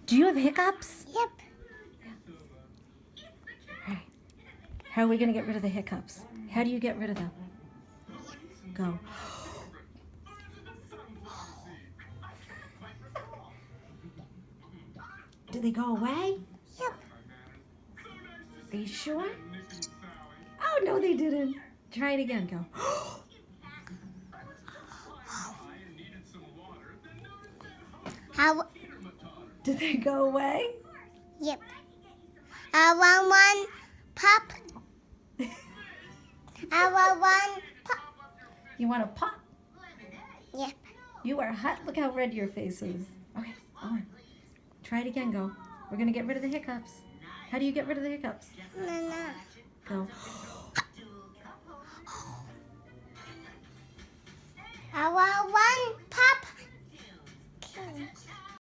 Do you have hiccups? Yep. All right. How are we going to get rid of the hiccups? How do you get rid of them? Go. Did they go away? Yep. Are you sure? Oh, no, they didn't. Try it again. Go. How? Did they go away? Yep. I want one pop. I want one pop. You want a pop? Yep. You are hot. Look how red your face is. Okay, on. Try it again. Go. We're going to get rid of the hiccups. How do you get rid of the hiccups? No. Go. I want one pop.